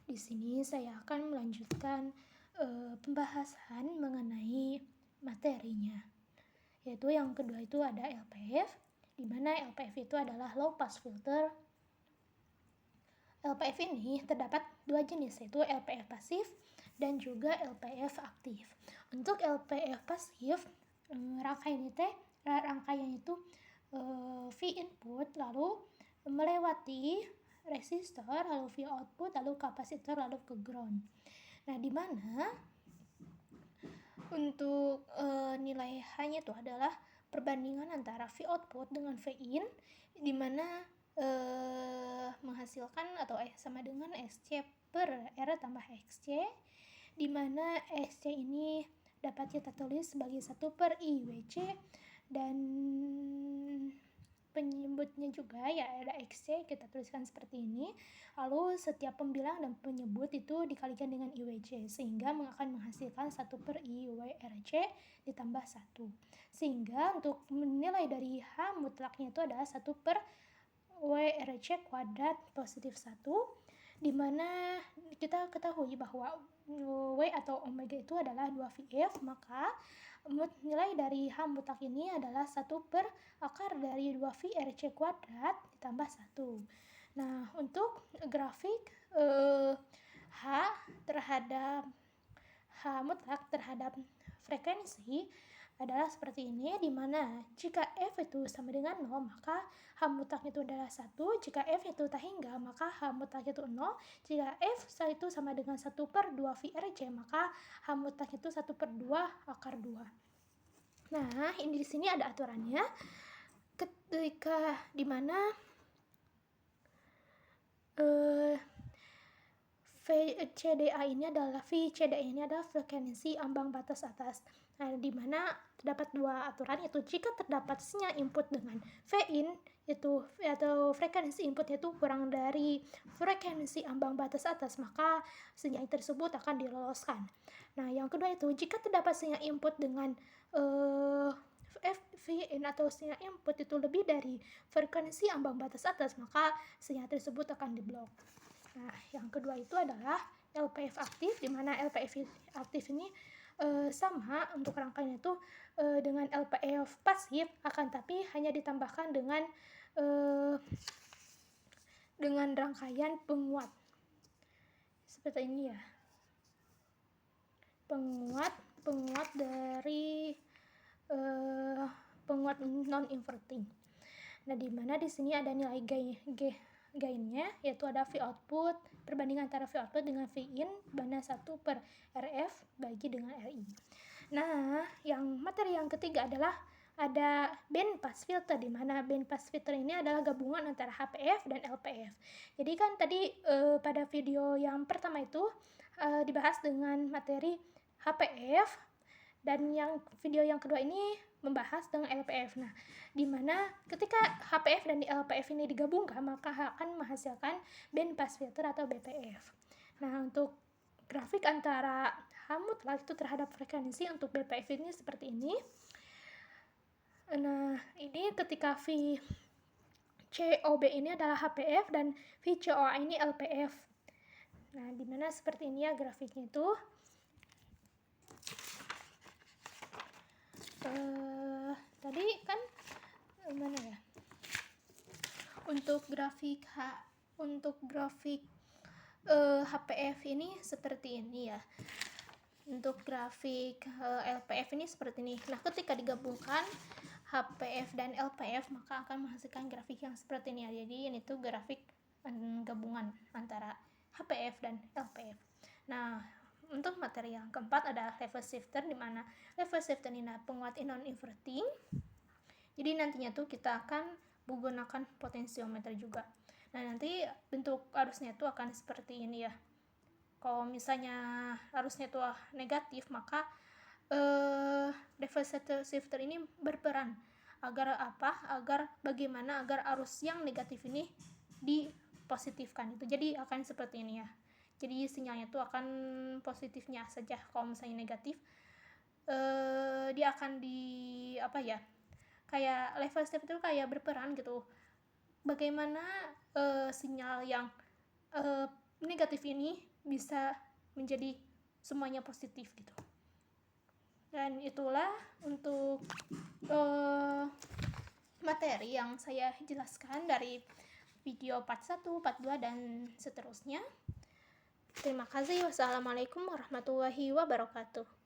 Di sini saya akan melanjutkan pembahasan mengenai materinya. Yaitu yang kedua itu ada LPF, di mana LPF itu adalah low pass filter. LPF ini terdapat dua jenis, yaitu LPF pasif dan juga LPF aktif. Untuk LPF pasif, rangkaiannya itu V input, lalu melewati resistor, lalu V output, lalu kapasitor, lalu ke ground. Nah, di mana untuk nilai H-nya itu adalah perbandingan antara V output dengan V in, di mana menghasilkan atau sama dengan SC per R tambah XC, di mana SC ini dapat kita tulis sebagai 1 per IWC, dan penyebutnya juga ya ada XC, kita tuliskan seperti ini. Lalu setiap pembilang dan penyebut itu dikalikan dengan IWC, sehingga akan menghasilkan 1 per IWRC ditambah 1. Sehingga untuk nilai dari H mutlaknya itu adalah 1 per WRC kuadrat positif 1, di mana kita ketahui bahwa W atau omega itu adalah 2VF, maka nilai dari H mutlak ini adalah 1 per akar dari 2VRC kuadrat ditambah 1. Nah, untuk grafik H terhadap H mutlak terhadap frekuensi adalah seperti ini, di mana jika F itu sama dengan 0, maka H mutlak itu adalah 1. Jika F itu tak hingga, maka H mutlak itu 0. Jika F itu sama dengan 1 per 2 VRC, maka H mutlak itu 1 per 2 akar 2. Nah, ini di sini ada aturannya. Ketika di mana VCDA ini adalah frekuensi ambang batas atas. Nah, di mana terdapat dua aturan, yaitu jika terdapat sinyal input dengan V-in itu atau frekuensi input itu kurang dari frekuensi ambang batas atas, maka sinyal tersebut akan diloloskan. Nah, yang kedua itu jika terdapat sinyal input dengan V-in atau sinyal input itu lebih dari frekuensi ambang batas atas, maka sinyal tersebut akan diblok. Nah, yang kedua itu adalah LPF aktif, di mana LPF aktif ini sama untuk rangkaiannya itu dengan LPF pasif, akan tapi hanya ditambahkan dengan rangkaian penguat seperti ini ya, penguat dari penguat non inverting. Nah, di mana di sini ada nilai gainnya, yaitu ada V output, perbandingan antara V output dengan V in, mana 1 per RF bagi dengan RI. Nah, materi yang ketiga adalah ada band pass filter, di mana band pass filter ini adalah gabungan antara HPF dan LPF. Jadi kan tadi pada video yang pertama itu dibahas dengan materi HPF, dan video yang kedua ini membahas dengan LPF. Nah, di mana ketika HPF dan LPF ini digabungkan, maka akan menghasilkan band pass filter atau BPF. Nah, untuk grafik antara H mutlak itu terhadap frekuensi untuk BPF ini seperti ini. Nah, ini ketika VCOB ini adalah HPF dan VCOA ini LPF. Nah, di mana seperti ini ya grafiknya itu. Tadi kan mana ya, untuk grafik HPF ini seperti ini ya, untuk grafik LPF ini seperti ini. Nah, ketika digabungkan HPF dan LPF, maka akan menghasilkan grafik yang seperti ini ya. Jadi ini tuh grafik gabungan antara HPF dan LPF. Nah, untuk materi yang keempat ada level shifter, di mana level shifter ini penguat non inverting. Jadi nantinya tuh kita akan menggunakan potensiometer juga. Nah, nanti bentuk arusnya tuh akan seperti ini ya. Kalau misalnya arusnya tuh negatif, maka level shifter ini berperan agar bagaimana agar arus yang negatif ini dipositifkan itu. Jadi akan seperti ini ya. Jadi sinyalnya tuh akan positifnya saja. Kalau misalnya negatif, dia akan kayak level step itu kayak berperan gitu. Bagaimana sinyal yang negatif ini bisa menjadi semuanya positif gitu. Dan itulah untuk materi yang saya jelaskan dari video part 1, part 2, dan seterusnya. Terima kasih. Wassalamualaikum warahmatullahi wabarakatuh.